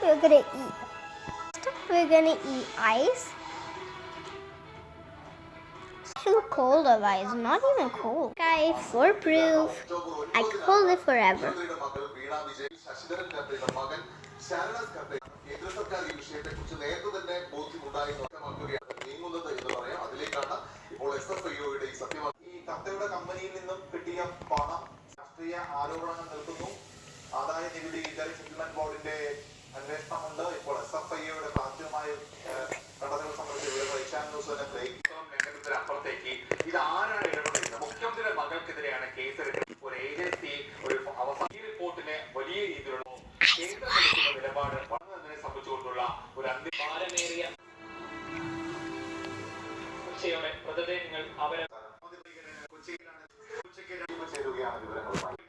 we're gonna eat. We're gonna eat ice. It's too cold of ice, not even cold. Guys, for proof, I could hold it forever. ആദായ നികുതി settlement ബോർഡിന്റെ അന്വേഷണമുണ്ട്. ഇപ്പോൾ SFIയുടെ പ്രാഥമികമായി കടന്നുകൾ സംബന്ധിച്ച് ലംഘനത്തിനപ്പുറത്തേക്ക് ഇത് ആരാണ് ഇടപെടുന്നത്? മുഖ്യമന്ത്രിയുടെ മകൾക്കെതിരെയാണ് കേസെടുക്കുന്നത്. ഒരു ഏജൻസി ഒരു അവസാന ഈ റിപ്പോർട്ടിന് വലിയ രീതിയിലുള്ള കേന്ദ്രം എടുക്കുന്ന നിലപാട് വളർന്നതിനെ സംബന്ധിച്ചുകൊണ്ടുള്ള ഒരു അന്തിഭാരമേറിയ മൃതദേഹങ്ങൾ അവരെ കൊച്ചിയിലാണ് ചേരുകയാണ് വിവരങ്ങളുമായി.